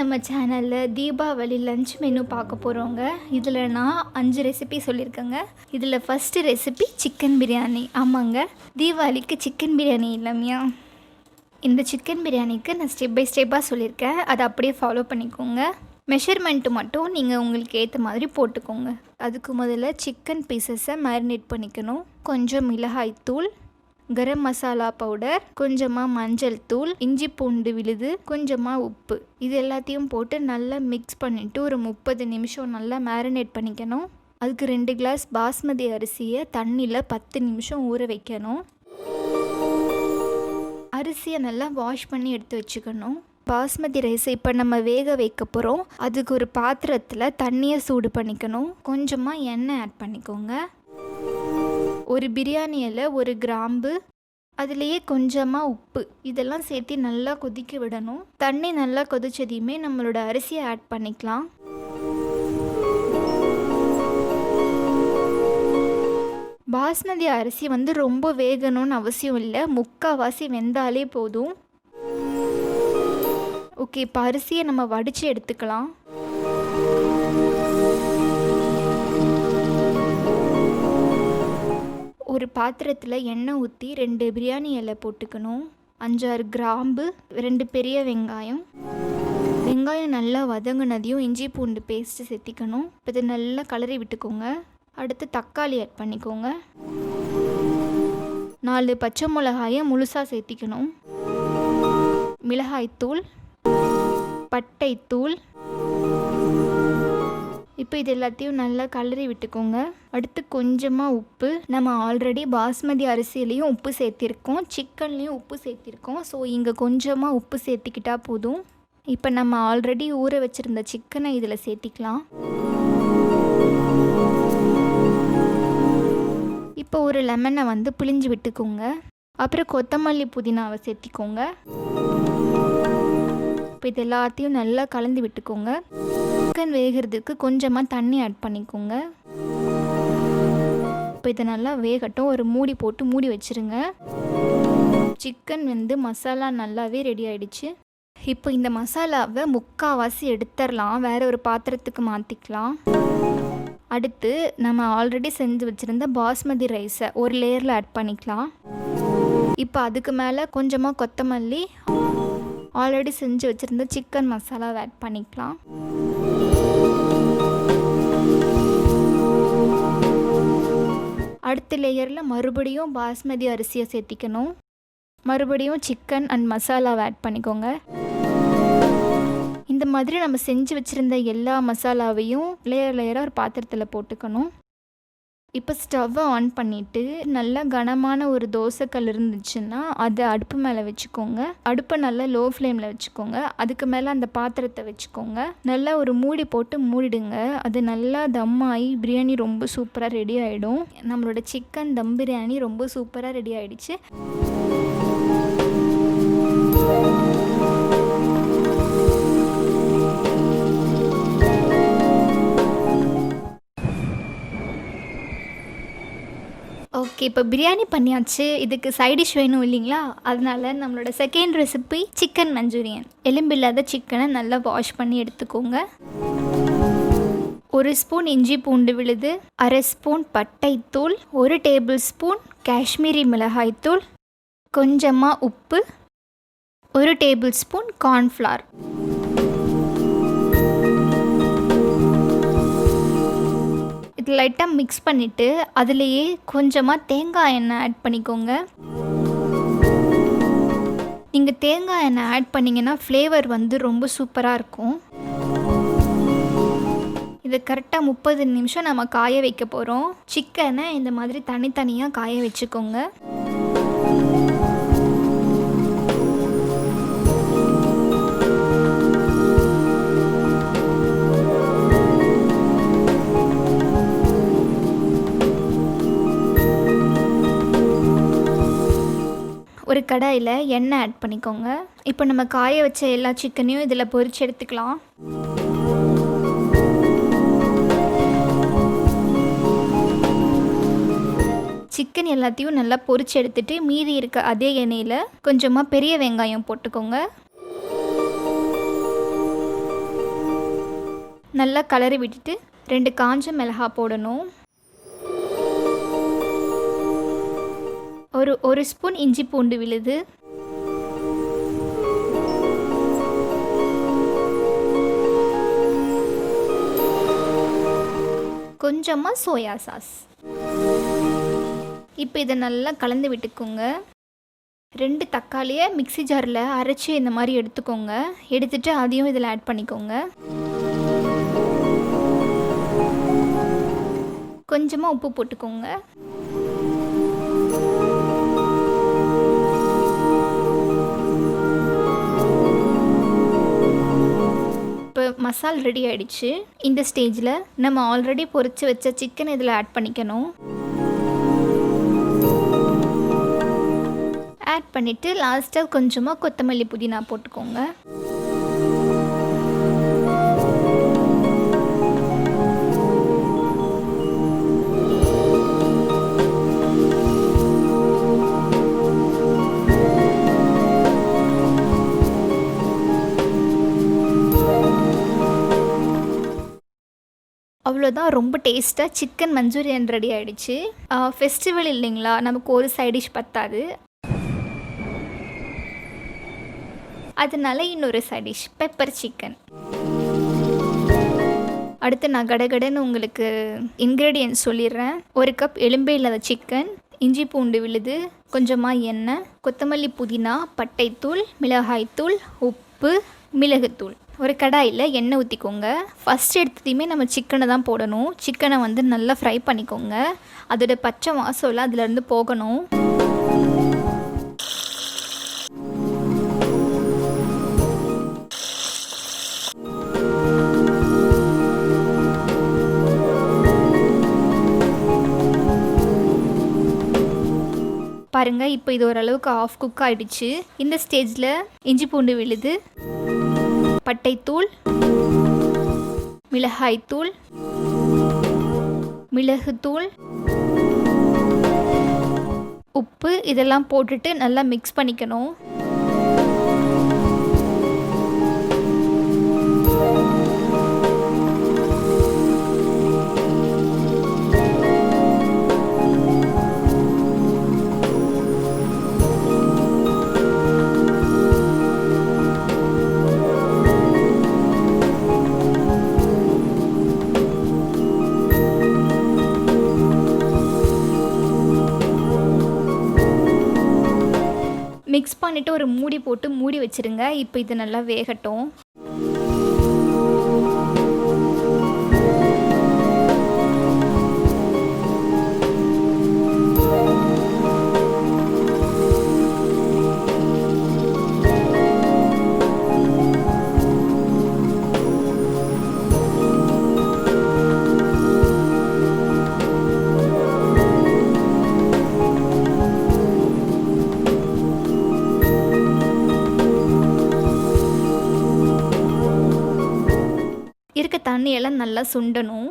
நம்ம சேனலில் Deepavali lunch menu பார்க்க போகிறோங்க. இதில் நான் 5 ரெசிபி சொல்லியிருக்கேங்க. இதில் ஃபஸ்ட்டு ரெசிபி சிக்கன் பிரியாணி. ஆமாங்க, தீபாவளிக்கு சிக்கன் பிரியாணி இல்லையா? இந்த சிக்கன் பிரியாணிக்கு நான் ஸ்டெப் பை ஸ்டெப்பாக சொல்லியிருக்கேன், அதை அப்படியே ஃபாலோ பண்ணிக்கோங்க. மெஷர்மெண்ட்டு மட்டும் நீங்கள் உங்களுக்கு ஏற்ற மாதிரி போட்டுக்கோங்க. அதுக்கு முதல்ல சிக்கன் பீசஸை மேரினேட் பண்ணிக்கணும். கொஞ்சம் மிளகாய்த்தூள், கரம் மசாலா பவுடர், கொஞ்சமாக மஞ்சள் தூள், இஞ்சி பூண்டு விழுது, கொஞ்சமாக உப்பு, இது எல்லாத்தையும் போட்டு நல்லா மிக்ஸ் பண்ணிவிட்டு ஒரு 30 நிமிஷம் நல்லா மேரினேட் பண்ணிக்கணும். அதுக்கு 2 கிளாஸ் பாஸ்மதி அரிசியை தண்ணியில் 10 நிமிஷம் ஊற வைக்கணும். அரிசியை நல்லா வாஷ் பண்ணி எடுத்து வச்சுக்கணும். பாஸ்மதி ரைஸை இப்போ நம்ம வேக வைக்க போகிறோம். அதுக்கு ஒரு பாத்திரத்தில் தண்ணியை சூடு பண்ணிக்கணும். கொஞ்சமாக எண்ணெய் ஆட் பண்ணிக்கோங்க. ஒரு பிரியாணி இலை, ஒரு கிராம்பு, அதுலேயே கொஞ்சமாக உப்பு, இதெல்லாம் சேர்த்து நல்லா கொதிக்க விடணும். தண்ணி நல்லா கொதிச்சதையுமே நம்மளோட அரிசியை ஆட் பண்ணிக்கலாம். பாஸ்மதி அரிசி ரொம்ப வேகணும்னு அவசியம் இல்லை, முக்கால்வாசி வெந்தாலே போதும். ஓகே, இப்போ அரிசியை நம்ம வடித்து எடுத்துக்கலாம். ஒரு பாத்திரத்தில் எண்ணெய் ஊற்றி 2 பிரியாணி இலை போட்டுக்கணும். 5-6 கிராம்பு, 2 பெரிய வெங்காயம். வெங்காயம் நல்லா வதங்கினதையும் இஞ்சி பூண்டு பேஸ்ட்டு சேர்த்திக்கணும். இப்போ இதை நல்லா கலரி விட்டுக்கோங்க. அடுத்து தக்காளி ஆட் பண்ணிக்கோங்க. 4 பச்சை மிளகாயை முழுசாக சேர்த்திக்கணும். மிளகாய்த்தூள், பட்டைத்தூள், இப்போ இது எல்லாத்தையும் நல்லா கலரி விட்டுக்கோங்க. அடுத்து கொஞ்சமாக உப்பு. நம்ம ஆல்ரெடி பாஸ்மதி அரிசியிலையும் உப்பு சேர்த்திருக்கோம், சிக்கன்லேயும் உப்பு சேர்த்திருக்கோம். ஸோ இங்கே கொஞ்சமாக உப்பு சேர்த்திக்கிட்டா போதும். இப்போ நம்ம ஆல்ரெடி ஊற வச்சுருந்த சிக்கனை இதில் சேர்த்திக்கலாம். இப்போ ஒரு லெமனை பிழிஞ்சு விட்டுக்கோங்க. அப்புறம் கொத்தமல்லி புதினாவை சேர்த்திக்கோங்க. இப்போ இது எல்லாத்தையும் நல்லா கலந்து விட்டுக்கோங்க. சிக்கன் வேகிறதுக்கு கொஞ்சமாக தண்ணி ஆட் பண்ணிக்கோங்க. இப்போ இதை நல்லா வேகட்டும். ஒரு மூடி போட்டு மூடி வச்சுருங்க. சிக்கன் மசாலா நல்லாவே ரெடி ஆகிடுச்சு. இப்போ இந்த மசாலாவை முக்கால்வாசி எடுத்துடலாம், வேறு ஒரு பாத்திரத்துக்கு மாற்றிக்கலாம். அடுத்து நம்ம ஆல்ரெடி செஞ்சு வச்சுருந்த பாஸ்மதி ரைஸை ஒரு லேயரில் ஆட் பண்ணிக்கலாம். இப்போ அதுக்கு மேலே கொஞ்சமாக கொத்தமல்லி, ஆல்ரெடி செஞ்சு வச்சுருந்த சிக்கன் மசாலாவை ஆட் பண்ணிக்கலாம். அடுத்த லேயரில் மறுபடியும் பாஸ்மதி அரிசியை சேர்த்திக்கணும். மறுபடியும் சிக்கன் அண்ட் மசாலாவை ஆட் பண்ணிக்கோங்க. இந்த மாதிரி நம்ம செஞ்சு வச்சுருந்த எல்லா மசாலாவையும் லேயராக ஒரு பாத்திரத்தில் போட்டுக்கணும். இப்போ ஸ்டவ்வை ஆன் பண்ணிவிட்டு நல்லா கனமான ஒரு தோசைக்கல் இருந்துச்சுன்னா அதை அடுப்பு மேலே வச்சுக்கோங்க. அடுப்பை நல்லா லோ ஃப்ளேமில் வச்சுக்கோங்க. அதுக்கு மேலே அந்த பாத்திரத்தை வச்சுக்கோங்க. நல்லா ஒரு மூடி போட்டு மூடிடுங்க. அது நல்லா தம் ஆகி பிரியாணி ரொம்ப சூப்பராக ரெடி ஆகிடும். நம்மளோட சிக்கன் தம் பிரியாணி ரொம்ப சூப்பராக ரெடி ஆகிடுச்சு. ஓகே, இப்போ பிரியாணி பண்ணியாச்சு. இதுக்கு சைடிஷ் வேணும் இல்லைங்களா? அதனால நம்மளோட செகண்ட் ரெசிபி சிக்கன் மஞ்சூரியன். எலும்பில்லாத சிக்கனை நல்லா வாஷ் பண்ணி எடுத்துக்கோங்க. 1 ஸ்பூன் இஞ்சி பூண்டு விழுது, 1/2 ஸ்பூன் பட்டைத்தூள், 1 டேபிள் ஸ்பூன் காஷ்மீரி மிளகாய்த்தூள், கொஞ்சமாக உப்பு, 1 டேபிள் ஸ்பூன் கார்ன்ஃப்ளவர். இது லைட்டாக மிக்ஸ் பண்ணிவிட்டு அதுலேயே கொஞ்சமாக தேங்காய் எண்ணெய் ஆட் பண்ணிக்கோங்க. நீங்கள் தேங்காய் எண்ணெய் ஆட் பண்ணிங்கன்னா ஃப்ளேவர் ரொம்ப சூப்பராக இருக்கும். இதை கரெக்டாக 30 நிமிஷம் நம்ம காய வைக்க போகிறோம். சிக்கனை இந்த மாதிரி தனித்தனியாக காய வச்சுக்கோங்க. ஒரு கடாயில் எண்ணெய் ஆட் பண்ணிக்கோங்க. இப்போ நம்ம காய வச்ச எல்லா சிக்கனையும் இதில் பொரிச்சு எடுத்துக்கலாம். சிக்கன் எல்லாத்தையும் நல்லா பொரிச்சு எடுத்துட்டு மீதி இருக்க அதே எண்ணெயில் கொஞ்சமாக பெரிய வெங்காயம் போட்டுக்கோங்க. நல்லா கலரி விட்டுட்டு 2 காஞ்ச மிளகாய் போடணும். ஒரு ஸ்பூன் இஞ்சி பூண்டு விழுது, கொஞ்சமாக சோயா சாஸ். இப்போ இதை நல்லா கலந்து விட்டுக்கோங்க. 2 தக்காளியை மிக்ஸி ஜாரில் அரைச்சி இந்த மாதிரி எடுத்துக்கோங்க. எடுத்துகிட்டு அதையும் இதில் ஆட் பண்ணிக்கோங்க. கொஞ்சமாக உப்பு போட்டுக்கோங்க. இப்போ மசால் ரெடி ஆகிடுச்சு. இந்த ஸ்டேஜில் நம்ம ஆல்ரெடி பொரித்து வச்ச சிக்கன் இதில் ஆட் பண்ணிக்கணும். ஆட் பண்ணிவிட்டு லாஸ்ட்டாக கொஞ்சமாக கொத்தமல்லி புதினா போட்டுக்கோங்க. அவ்வளோதான், ரொம்ப டேஸ்ட்டாக சிக்கன் மஞ்சூரியன் ரெடி ஆகிடுச்சு. ஃபெஸ்டிவல் இல்லைங்களா, நமக்கு ஒரு சைட் டிஷ் பத்தாது, அதனால இன்னொரு சைட் டிஷ் பெப்பர் சிக்கன். அடுத்து நான் கடகடன்னு உங்களுக்கு இன்க்ரீடியன்ட்ஸ் சொல்லிடுறேன். 1 கப் எலும்பே இல்லாத சிக்கன், இஞ்சி பூண்டு விழுது, கொஞ்சமாக எண்ணெய், கொத்தமல்லி புதினா, பட்டைத்தூள், மிளகாய்த்தூள், உப்பு, மிளகுத்தூள். ஒரு கடாயில் எண்ணெய் ஊற்றிக்கோங்க. ஃபஸ்ட் எடுத்ததையுமே நம்ம சிக்கனை தான் போடணும். சிக்கனை வந்து நல்லா ஃப்ரை பண்ணிக்கோங்க. அதோட பச்சை வாசம்லாம் அதுலேருந்து போகணும். பாருங்கள், இப்போ இது ஓரளவுக்கு ஆஃப் குக் ஆகிடுச்சு. இந்த ஸ்டேஜில் இஞ்சி பூண்டு விழுது, பட்டைத்தூள், மிளகாய்த்தூள், மிளகுத்தூள், உப்பு இதெல்லாம் போட்டுட்டு நல்லா மிக்ஸ் பண்ணிக்கணும். மிக்ஸ் பண்ணிவிட்டு ஒரு மூடி போட்டு மூடி வச்சுருங்க. இப்போ இது நல்லா வேகட்டும். இருக்க தண்ணியெல்லாம் நல்லா சுண்டணும்.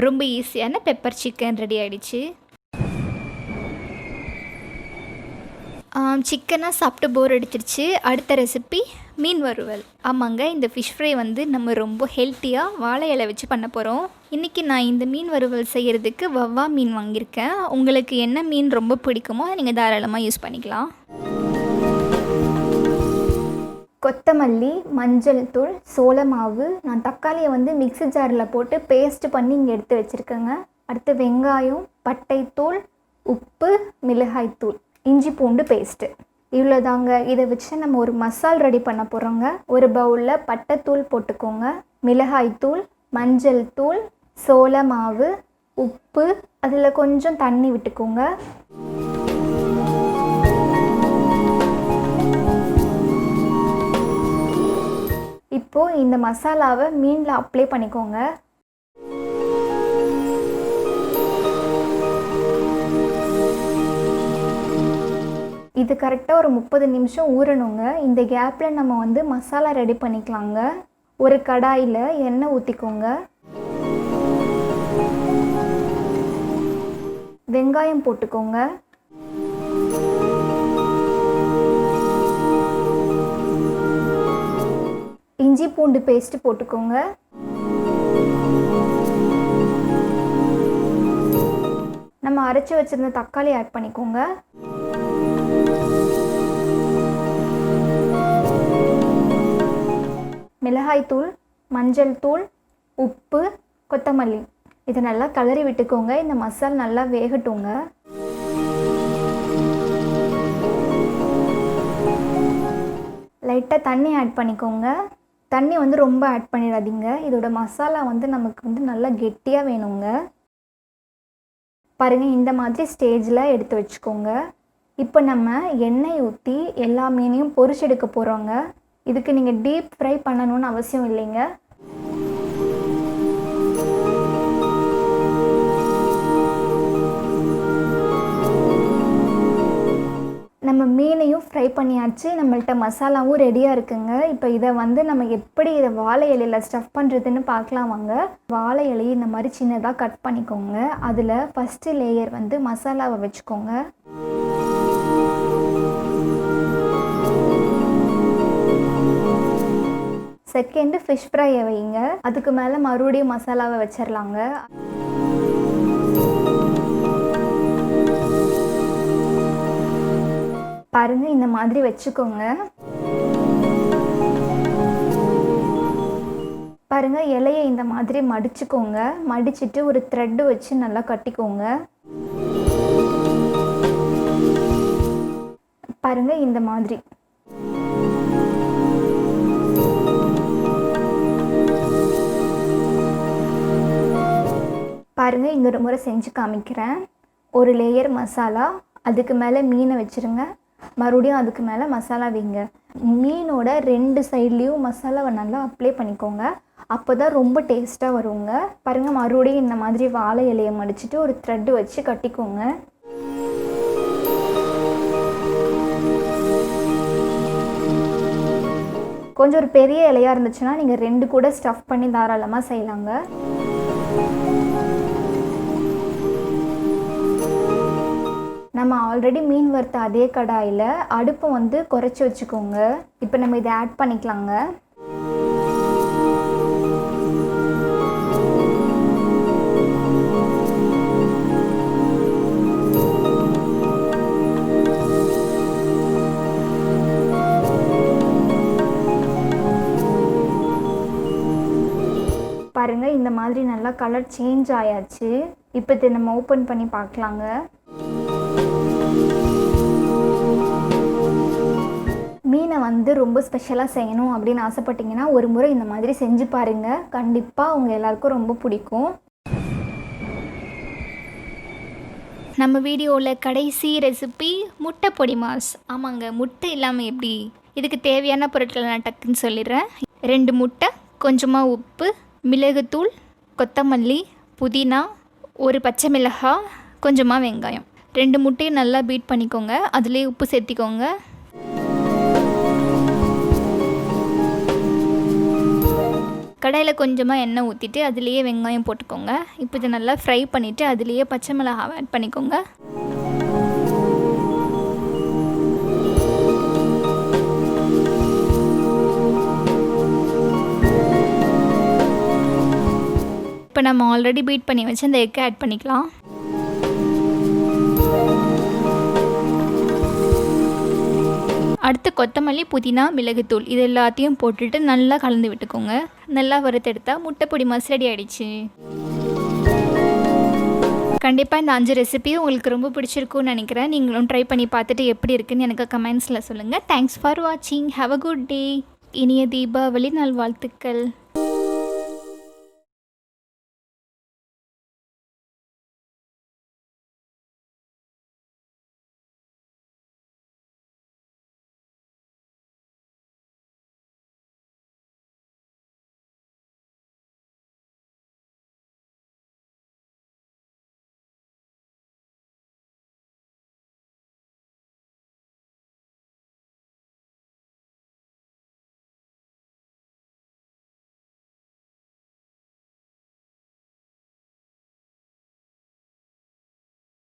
ரொம்ப ஈஸியான பெப்பர் சிக்கன் ரெடி ஆகிடுச்சு. சிக்கனாக சாப்பிட்டு போர் அடிச்சிருச்சு. அடுத்த ரெசிபி மீன் வறுவல். ஆமாங்க, இந்த ஃபிஷ் ஃப்ரை வந்து நம்ம ரொம்ப ஹெல்த்தியாக வாழை இலை வச்சு பண்ண போகிறோம். இன்றைக்கி நான் இந்த மீன் வறுவல் செய்கிறதுக்கு வவ்வா மீன் வாங்கியிருக்கேன். உங்களுக்கு என்ன மீன் ரொம்ப பிடிக்குமோ நீங்கள் தாராளமாக யூஸ் பண்ணிக்கலாம். கொத்தமல்லி, மஞ்சள் தூள், சோள மாவு, நான் தக்காளியை வந்து மிக்ஸி ஜாரில் போட்டு பேஸ்ட் பண்ணி இங்கே எடுத்து வச்சுருக்கேங்க. அடுத்து வெங்காயம், பட்டைத்தூள், உப்பு, மிளகாய்த்தூள், இஞ்சி பூண்டு பேஸ்ட்டு, இவ்வளோதாங்க. இதை வச்சு நம்ம ஒரு மசால் ரெடி பண்ண போகிறோங்க. ஒரு பவுலில் பட்டைத்தூள் போட்டுக்கோங்க, மிளகாய்த்தூள், மஞ்சள் தூள், சோள மாவு, உப்பு, அதில் கொஞ்சம் தண்ணி விட்டுக்கோங்க. இப்போது இந்த மசாலாவை மீனில் அப்ளை பண்ணிக்கோங்க. இது கரெக்டாக ஒரு 30 நிமிஷம் ஊறணுங்க. இந்த கேப்பில் நம்ம வந்து மசாலா ரெடி பண்ணிக்கலாங்க. ஒரு கடாயில் எண்ணெய் ஊற்றிக்கோங்க. வெங்காயம் போட்டுக்கோங்க. இஞ்சி பூண்டு பேஸ்ட்டு போட்டுக்கோங்க. நம்ம அரைச்சி வச்சுருந்த தக்காளி ஆட் பண்ணிக்கோங்க. மிளகாய்த்தூள், மஞ்சள் தூள், உப்பு, கொத்தமல்லி இதை நல்லா கலரி விட்டுக்கோங்க. இந்த மசாலா நல்லா வேகட்டுங்க. லைட்டாக தண்ணி ஆட் பண்ணிக்கோங்க. தண்ணி வந்து ரொம்ப ஆட் பண்ணிடாதீங்க. இதோட மசாலா வந்து நமக்கு வந்து நல்லா கெட்டியாக வேணுங்க. பாருங்கள், இந்த மாதிரி ஸ்டேஜில் எடுத்து வச்சுக்கோங்க. இப்போ நம்ம எண்ணெய் ஊற்றி எல்லா மீனையும் பொரிச்செடுக்க போகிறோங்க. இதுக்கு நீங்கள் டீப் ஃப்ரை பண்ணணும்னு அவசியம் இல்லைங்க. நம்ம மீனையும் ஃப்ரை பண்ணியாச்சு. நம்மள்ட்ட மசாலாவும் ரெடியாக இருக்குங்க. இப்போ இதை வந்து நம்ம எப்படி இதை வாழை இலையில் ஸ்டஃப் பண்ணுறதுன்னு பார்க்கலாம் வாங்க. வாழை இலையை இந்த மாதிரி சின்னதாக கட் பண்ணிக்கோங்க. அதில் ஃபஸ்ட்டு லேயர் வந்து மசாலாவை வச்சுக்கோங்க. செகண்டு ஃபிஷ் ஃப்ரையை வைங்க. அதுக்கு மேலே மறுபடியும் மசாலாவை வச்சிடலாங்க. பாருங்கள், இந்த மாதிரி வச்சுக்கோங்க. பாருங்கள், இலையை இந்த மாதிரி மடிச்சுக்கோங்க. மடிச்சுட்டு ஒரு த்ரெட்டு வச்சு நல்லா கட்டிக்கோங்க. பாருங்கள், இந்த மாதிரி. பாருங்கள், இன்னொரு முறை செஞ்சு காமிக்கிறேன். ஒரு லேயர் மசாலா, அதுக்கு மேலே மீனை வச்சுருங்க. மறுபடியும் அதுக்கு மேலே மசாலா வைங்க. மீனோட 2 சைட்லேயும் மசாலாவை நல்லா அப்ளை பண்ணிக்கோங்க. அப்போ தான் ரொம்ப டேஸ்ட்டாக வருங்க. பாருங்கள், மறுபடியும் இந்த மாதிரி வாழை இலையை மடிச்சுட்டு ஒரு த்ரெட்டு வச்சு கட்டிக்கோங்க. கொஞ்சம் ஒரு பெரிய இலையாக இருந்துச்சுன்னா நீங்கள் 2 கூட ஸ்டஃப் பண்ணி தாராளமாக செய்யலாங்க. நம்ம ஆல்ரெடி மீன் வறுத்த அதே கடாயில் அடுப்பை வந்து குறைச்சி வச்சுக்கோங்க. இப்போ நம்ம இதை ஆட் பண்ணிக்கலாங்க. பாருங்கள், இந்த மாதிரி நல்லா கலர் சேஞ்ச் ஆயாச்சு. இப்போ இதை நம்ம ஓப்பன் பண்ணி பார்க்கலாங்க. மீனை வந்து ரொம்ப ஸ்பெஷலாக செய்யணும் அப்படின்னு ஆசைப்பட்டீங்கன்னா ஒரு முறை இந்த மாதிரி செஞ்சு பாருங்கள். கண்டிப்பாக அவங்க எல்லாருக்கும் ரொம்ப பிடிக்கும். நம்ம வீடியோவில் கடைசி ரெசிபி முட்டை பொடி மாஸ். ஆமாங்க, முட்டை இல்லாமல் எப்படி? இதுக்கு தேவையான பொருட்களை நான் டக்குன்னு சொல்லிடுறேன். 2 முட்டை, கொஞ்சமாக உப்பு, மிளகுத்தூள், கொத்தமல்லி, புதினா, ஒரு பச்சை மிளகாய், கொஞ்சமாக வெங்காயம். 2 முட்டையும் நல்லா பீட் பண்ணிக்கோங்க. அதுலேயே உப்பு சேர்த்திக்கோங்க. கடாயில் கொஞ்சமாக எண்ணெய் ஊற்றிட்டு அதுலேயே வெங்காயம் போட்டுக்கோங்க. இப்போ இதை நல்லா ஃப்ரை பண்ணிவிட்டு அதுலேயே பச்சை மிளகாய் ஆட் பண்ணிக்கோங்க. இப்போ நம்ம ஆல்ரெடி பீட் பண்ணி வச்சு அந்த எக்கை ஆட் பண்ணிக்கலாம். அடுத்து கொத்தமல்லி, புதினா, மிளகுத்தூள் இது எல்லாத்தையும் போட்டுட்டு நல்லா கலந்து விட்டுக்கோங்க. நல்லா வறுத்தெடுத்தா முட்டை பொடி மாஸ் ரெடி ஆகிடுச்சு. கண்டிப்பாக இந்த 5 ரெசிபியும் உங்களுக்கு ரொம்ப பிடிச்சிருக்குன்னு நினைக்கிறேன். நீங்களும் ட்ரை பண்ணி பார்த்துட்டு எப்படி இருக்குன்னு எனக்கு கமெண்ட்ஸில் சொல்லுங்கள். தேங்க்ஸ் ஃபார் வாட்சிங். Have a good day. இனிய தீபாவளி நல்வாழ்த்துக்கள்.